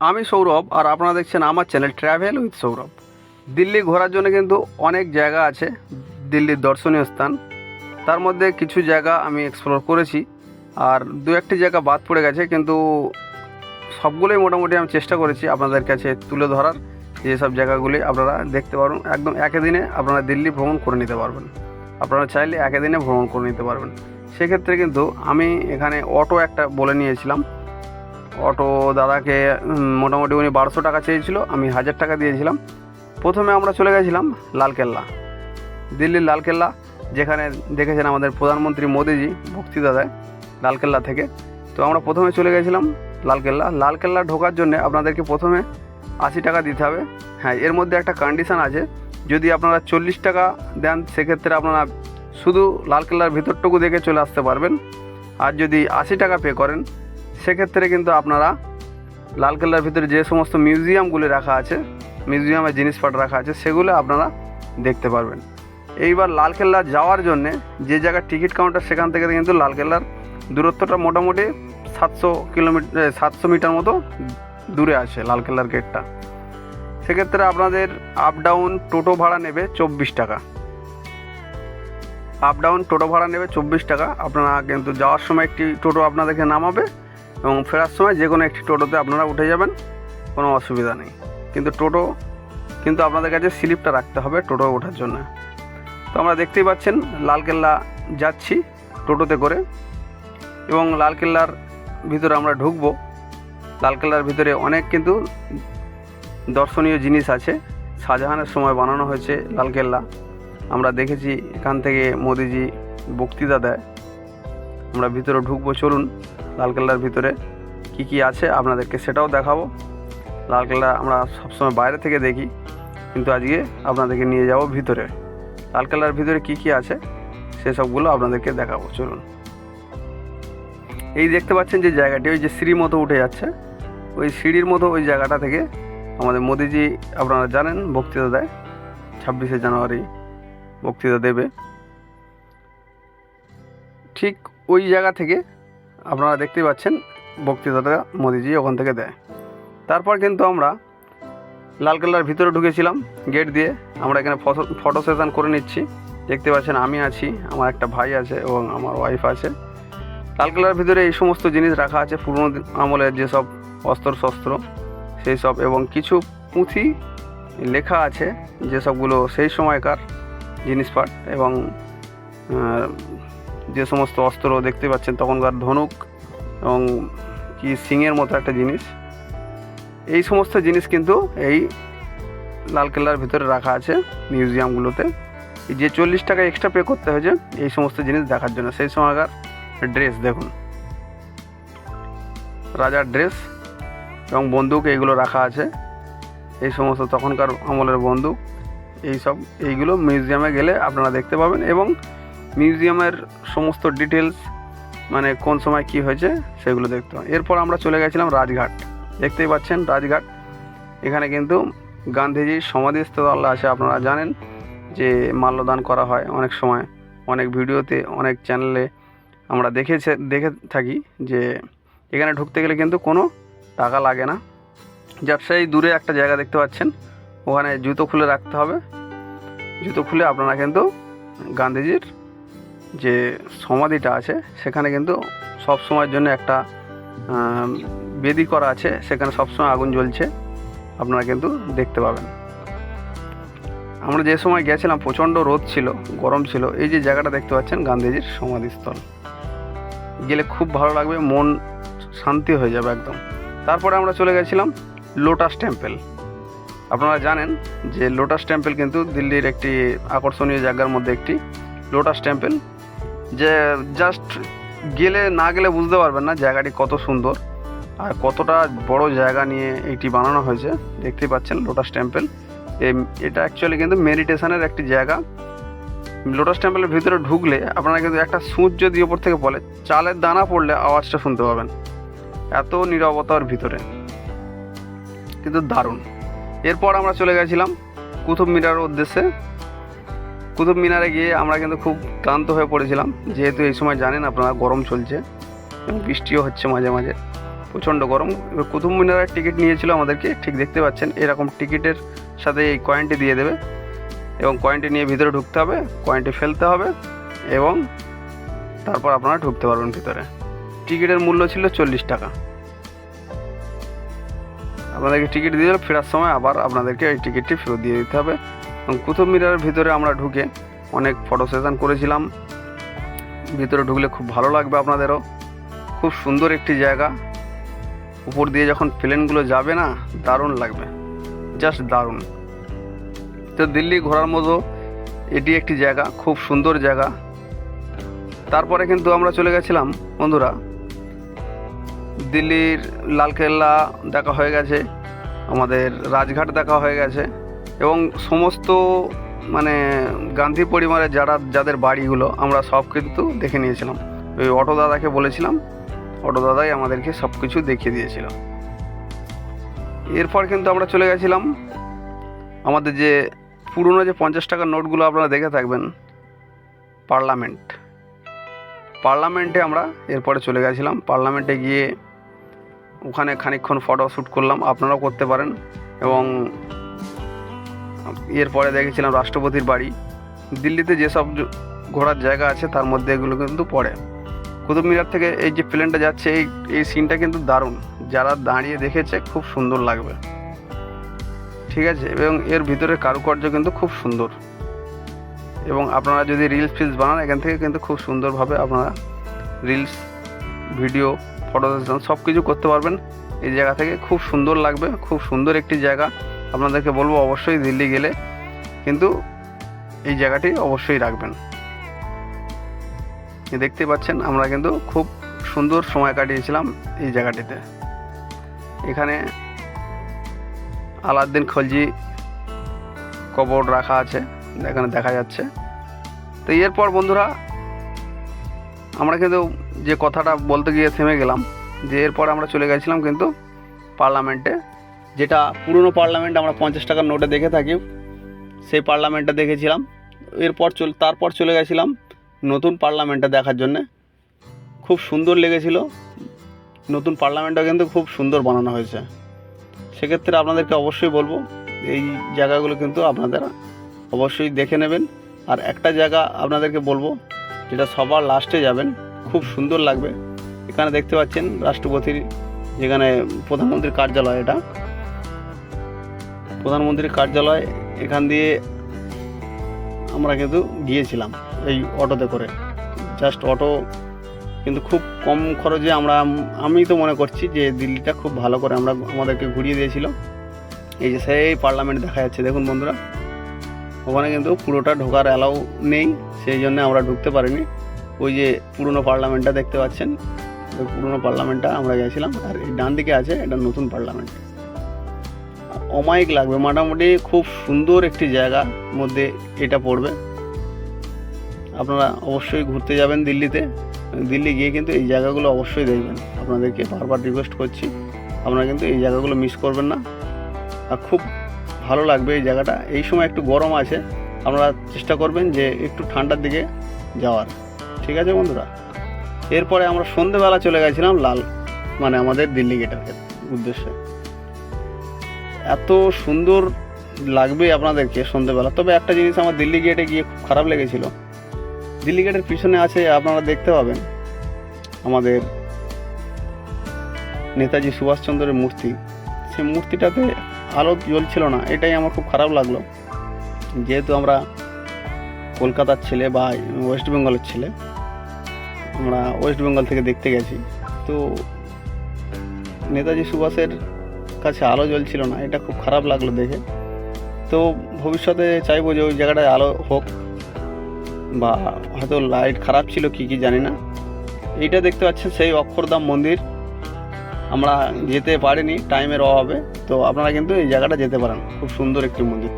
আমি সৌরভ, আর আপনারা দেখছেন আমার channel travel with Sourav. Delhi ঘোরার জন্য কিন্তু অনেক জায়গা আছে, দিল্লির দর্শনীয় স্থান। তার মধ্যে কিছু জায়গা আমি এক্সপ্লোর করেছি, আর দু একটি জায়গা বাদ পড়ে গেছে, কিন্তু সবগুলোই মোটামুটি আমি চেষ্টা করেছি আপনাদের কাছে তুলে ধরার, যেসব জায়গাগুলি আপনারা দেখতে পারবেন। একদম একই দিনে আপনারা দিল্লি ভ্রমণ করে নিতে পারবেন। আপনারা চাইলে একই দিনে ভ্রমণ করে নিতে পারবেন। সেক্ষেত্রে কিন্তু আমি এখানে অটো একটা বলে নিয়েছিলাম। অটো দাদাকে মোটামুটি উনি 1200 টাকা চেয়েছিল, আমি 1000 টাকা দিয়েছিলাম। প্রথমে আমরা চলে গেছিলাম লালকেল্লা, দিল্লির লালকেল্লা, যেখানে দেখেছেন আমাদের প্রধানমন্ত্রী মোদিজি বক্তৃতা দেয় লালকেল্লা থেকে। তো আমরা প্রথমে চলে গেছিলাম লালকেল্লা ঢোকার জন্য আপনাদেরকে প্রথমে 80 টাকা দিতে হবে। হ্যাঁ, এর মধ্যে একটা কন্ডিশান আছে, যদি আপনারা 40 টাকা দেন সেক্ষেত্রে আপনারা শুধু লালকেল্লার ভিতরটুকু দেখে চলে আসতে পারবেন। আর যদি 80 টাকা পে করেন সেক্ষেত্রে কিন্তু আপনারা লালকেল্লার ভিতরে যে সমস্ত মিউজিয়ামগুলি রাখা আছে, মিউজিয়ামের জিনিসপত্র রাখা আছে, সেগুলো আপনারা দেখতে পারবেন। এইবার লালকেল্লা যাওয়ার জন্যে যে জায়গার টিকিট কাউন্টার, সেখান থেকে কিন্তু লালকেল্লার দূরত্বটা মোটামুটি 700 মিটার মতো দূরে আছে লালকেল্লার গেটটা। সেক্ষেত্রে আপনাদের আপ ডাউন টোটো ভাড়া নেবে 24 টাকা। আপ ডাউন টোটো ভাড়া নেবে 24 টাকা। আপনারা কিন্তু যাওয়ার সময় একটি টোটো আপনাদেরকে নামাবে এবং ফেরার সময় যে কোনো একটি টোটোতে আপনারা উঠে যাবেন, কোনো অসুবিধা নেই। কিন্তু আপনাদের কাছে স্লিপটা রাখতে হবে টোটো ওঠার জন্য। তো আমরা দেখতেই পাচ্ছেন লালকেল্লা যাচ্ছি টোটোতে করে, এবং লালকেল্লার ভিতরে আমরা ঢুকবো। লালকেল্লার ভিতরে অনেক কিন্তু দর্শনীয় জিনিস আছে, শাহজাহানের সময় বানানো হয়েছে লালকেল্লা। আমরা দেখেছি এখান থেকে মোদিজি বক্তৃতা দেয়। আমরা ভিতরে ঢুকবো, চলুন লালকেল্লার ভিতরে কি কি আছে আপনাদেরকে সেটাও দেখাবো। লালকেল্লা আমরা সবসময় বাইরে থেকে দেখি, কিন্তু আজকে আপনাদেরকে নিয়ে যাব ভিতরে। লালকেল্লার ভিতরে কি কি আছে সেসবগুলো আপনাদেরকে দেখাবো, চলুন। এই দেখতে পাচ্ছেন যে জায়গাটি, ওই যে সিঁড়ির মতো উঠে যাচ্ছে, ওই সিঁড়ির মতো ওই জায়গাটা থেকে আমাদের মোদিজি আপনারা জানেন বক্তৃতা দেয়। 26শে জানুয়ারি বক্তৃতা দেবে, ঠিক ওই জায়গা থেকে আপনারা দেখতে পাচ্ছেন বক্তৃতাটা মোদিজি ওখান থেকে দেয়। তারপর কিন্তু আমরা লালকেল্লার ভিতরে ঢুকেছিলাম গেট দিয়ে। আমরা এখানে ফটো সেশন করে নিচ্ছি। দেখতে পাচ্ছেন আমি আছি, আমার একটা ভাই আছে এবং আমার ওয়াইফ আছে। লালকেল্লার ভিতরে এই সমস্ত জিনিস রাখা আছে, পুরনো আমলের যেসব অস্ত্র সেই সব, এবং কিছু পুঁথি লেখা আছে যেসবগুলো সেই সময়কার জিনিসপাট, এবং যে সমস্ত অস্ত্র দেখতে পাচ্ছেন তখনকার ধনুক এবং কি সিংয়ের মতো একটা জিনিস, এই সমস্ত জিনিস কিন্তু এই লালকেল্লার ভিতরে রাখা আছে মিউজিয়ামগুলোতে। যে 40 টাকা এক্সট্রা পে করতে হয়েছে এই সমস্ত জিনিস দেখার জন্য। সেই সময়কার ড্রেস দেখুন, রাজার ড্রেস এবং বন্দুক এইগুলো রাখা আছে, এই সমস্ত তখনকার আমলের বন্দুক। এইগুলো মিউজিয়ামে গেলে আপনারা দেখতে পাবেন, এবং মিউজিয়ামের সমস্ত ডিটেলস, মানে কোন সময় কি হয়েছে সেগুলো দেখতে পাবেন। এরপর আমরা চলে গেছিলাম রাজঘাট। দেখতেই পাচ্ছেন রাজঘাট, এখানে কিন্তু গান্ধীজির সমাধিস্থল আছে। আপনারা জানেন যে মাল্যদান করা হয় অনেক সময়, অনেক ভিডিওতে, অনেক চ্যানেলে আমরা দেখে থাকি যে এখানে ঢুকতে গেলে কিন্তু কোনো টাকা লাগে না। যার সেই দূরে একটা জায়গা দেখতে পাচ্ছেন, ওখানে জুতো খুলে রাখতে হবে। জুতো খুলে আপনারা কিন্তু গান্ধীজির যে সমাধিটা আছে সেখানে কিন্তু সব সময়ের জন্য একটা বেদি করা আছে, সেখানে সবসময় আগুন জ্বলছে, আপনারা কিন্তু দেখতে পাবেন। আমরা যে সময় গেছিলাম প্রচণ্ড রোদ ছিল, গরম ছিল। এই যে জায়গাটা দেখতে পাচ্ছেন গান্ধীজির সমাধিস্থল, গেলে খুব ভালো লাগবে, মন শান্তি হয়ে যাবে একদম। তারপরে আমরা চলে গেছিলাম লোটাস টেম্পল। আপনারা জানেন যে লোটাস টেম্পল কিন্তু দিল্লির একটি আকর্ষণীয় জায়গার মধ্যে একটি লোটাস টেম্পল, যে জাস্ট না গেলে বুঝতে পারবেন না জায়গাটি কত সুন্দর আর কতটা বড় জায়গা নিয়ে এটি বানানো হয়েছে। দেখতেই পাচ্ছেন লোটাস টেম্পল, এটা অ্যাকচুয়ালি কিন্তু মেডিটেশনের একটি জায়গা। লোটাস টেম্পলের ভিতরে ঢুকলে আপনারা কিন্তু একটা সুঁচ যদি ওপর থেকে পড়ে, চালের দানা পড়লে আওয়াজটা শুনতে পাবেন, এত নীরবতার ভিতরে, কিন্তু দারুণ। এরপর আমরা চলে গেছিলাম কুতুব মিনারের উদ্দেশ্যে। কুতুব মিনারে গিয়ে আমরা কিন্তু খুব ক্লান্ত হয়ে পড়েছিলাম, যেহেতু এই সময় জানেন আপনারা গরম চলছে এবং বৃষ্টিও হচ্ছে মাঝে মাঝে। প্রচণ্ড গরম। এবার কুতুব মিনারের টিকিট নিয়েছিল আমাদেরকে, ঠিক দেখতে পাচ্ছেন এরকম টিকিটের সাথে এই কয়েনটি দিয়ে দেবে এবং কয়েনটি নিয়ে ভিতরে ঢুকতে হবে, কয়েনটি ফেলতে হবে এবং তারপর আপনারা ঢুকতে পারবেন ভিতরে। টিকিটের মূল্য ছিল 40 টাকা। আপনাদেরকে টিকিট দিয়ে দিলে ফেরার সময় আবার আপনাদেরকে এই টিকিটটি ফেরত দিয়ে দিতে হবে। এবং কুতুব মিনারের ভিতরে আমরা ঢুকে অনেক ফটো সেশন করেছিলাম। ভিতরে ঢুকলে খুব ভালো লাগবে আপনাদেরও, খুব সুন্দর একটি জায়গা। উপর দিয়ে যখন প্লেনগুলো যাবে না, দারুণ লাগবে, জাস্ট দারুণ। তো দিল্লি ঘোরার মতো এটি একটি জায়গা, খুব সুন্দর জায়গা। তারপরে কিন্তু আমরা চলে গেছিলাম বন্ধুরা, দিল্লির লালকেল্লা দেখা হয়ে গেছে, আমাদের রাজঘাট দেখা হয়ে গেছে এবং সমস্ত মানে গান্ধী পরিবারের যাদের বাড়িগুলো আমরা সব কিন্তু দেখে নিয়েছিলাম। ওই অটো দাদাকে বলেছিলাম, অটো দাদাই আমাদেরকে সব কিছু দেখিয়ে দিয়েছিল। এরপর কিন্তু আমরা চলে গেছিলাম আমাদের যে পুরনো যে 50 টাকার নোটগুলো আপনারা দেখে থাকবেন, পার্লামেন্টে আমরা এরপরে চলে গেছিলাম। পার্লামেন্টে গিয়ে ওখানে খানিকক্ষণ ফটো শ্যুট করলাম, আপনারাও করতে পারেন। এবং এরপরে দেখেছিলাম রাষ্ট্রপতির বাড়ি। দিল্লিতে যেসব ঘোরার জায়গা আছে তার মধ্যে এগুলো কিন্তু পড়ে। কুতুব মিনার থেকে এই যে প্লেনটা যাচ্ছে, এই সিনটা কিন্তু দারুণ, যারা দাঁড়িয়ে দেখেছে খুব সুন্দর লাগবে, ঠিক আছে। এবং এর ভিতরের কারুকার্য কিন্তু খুব সুন্দর এবং আপনারা যদি রিলস ফিলস বানান এখান থেকে কিন্তু খুব সুন্দরভাবে আপনারা রিলস, ভিডিও, ফটো সেশন সব কিছু করতে পারবেন এই জায়গা থেকে। খুব সুন্দর লাগবে, খুব সুন্দর একটি জায়গা। আপনাদেরকে বলবো অবশ্যই দিল্লি গেলে কিন্তু এই জায়গাটি অবশ্যই রাখবেন। দেখতে পাচ্ছেন আমরা কিন্তু খুব সুন্দর সময় কাটিয়েছিলাম এই জায়গাটিতে। এখানে আলাউদ্দিন খলজি কবর রাখা আছে, এখানে দেখা যাচ্ছে। তো এরপর বন্ধুরা আমরা কিন্তু যে কথাটা বলতে গিয়ে থেমে গেলাম, যে এরপর আমরা চলে গেছিলাম কিন্তু পার্লামেন্টে, যেটা পুরনো পার্লামেন্ট আমরা 50 টাকার নোটে দেখে থাকি, সেই পার্লামেন্টটা দেখেছিলাম। তারপর চলে গেছিলাম নতুন পার্লামেন্টটা দেখার জন্যে। খুব সুন্দর লেগেছিল, নতুন পার্লামেন্টটা কিন্তু খুব সুন্দর বানানো হয়েছে। সেক্ষেত্রে আপনাদেরকে অবশ্যই বলবো এই জায়গাগুলো কিন্তু আপনারা অবশ্যই দেখে নেবেন। আর একটা জায়গা আপনাদেরকে বলবো, যেটা সবার লাস্টে যাবেন, খুব সুন্দর লাগবে। এখানে দেখতে পাচ্ছেন রাষ্ট্রপতির, যেখানে প্রধানমন্ত্রীর কার্যালয়, এটা প্রধানমন্ত্রীর কার্যালয়। এখান দিয়ে আমরা কিন্তু গিয়েছিলাম এই অটোতে করে, জাস্ট অটো কিন্তু খুব কম খরচে আমি তো মনে করছি যে দিল্লিটা খুব ভালো করে আমাদেরকে ঘুরিয়ে দিয়েছিল। এই যে সেই পার্লামেন্ট দেখা যাচ্ছে, দেখুন বন্ধুরা, ওখানে কিন্তু পুরোটা ঢোকার অ্যালাউ নেই, সেই জন্য আমরা ঢুকতে পারিনি। ওই যে পুরনো পার্লামেন্টটা দেখতে পাচ্ছেন, ওই পুরনো পার্লামেন্টটা আমরা গেছিলাম। আর এই ডান দিকে আছে এটা নতুন পার্লামেন্ট। অমায়িক লাগবে, মোটামুটি খুব সুন্দর একটি জায়গার মধ্যে এটা পড়বে। আপনারা অবশ্যই ঘুরতে যাবেন দিল্লিতে, দিল্লি গিয়ে কিন্তু এই জায়গাগুলো অবশ্যই দেখবেন। আপনাদেরকে বারবার রিকোয়েস্ট করছি, আপনারা কিন্তু এই জায়গাগুলো মিস করবেন না। আর খুব ভালো লাগবে এই জায়গাটা। এই সময় একটু গরম আছে, আপনারা চেষ্টা করবেন যে একটু ঠান্ডার দিকে যাওয়ার, ঠিক আছে বন্ধুরা। এরপরে আমরা সন্ধেবেলা চলে গেছিলাম আমাদের দিল্লি গেটের উদ্দেশ্যে। এত সুন্দর লাগবে আপনাদেরকে সন্ধেবেলা। তবে একটা জিনিস আমার দিল্লি গেটে গিয়ে খুব খারাপ লেগেছিল, দিল্লি গেটের পিছনে আছে, আপনারা দেখতে পাবেন আমাদের নেতাজি সুভাষচন্দ্রের মূর্তি। সেই মূর্তিটাতে আলো জ্বলছিল না, এটাই আমার খুব খারাপ লাগলো। যেহেতু আমরা কলকাতার ছেলে বা ওয়েস্ট বেঙ্গলের ছেলে, আমরা ওয়েস্ট বেঙ্গল থেকে দেখতে গেছি, তো নেতাজি সুভাষের কাছে আলো জ্বলছিল না, এটা খুব খারাপ লাগলো দেখে। তো ভবিষ্যতে চাইবো যে ওই জায়গাটায় আলো হোক, বা হয়তো লাইট খারাপ ছিল কি জানি না। এইটা দেখতে পাচ্ছেন সেই অক্ষরধাম মন্দির, আমরা যেতে পারিনি টাইমের অভাবে, তো আপনারা কিন্তু এই জায়গাটা যেতে পারেন, খুব সুন্দর একটি মন্দির।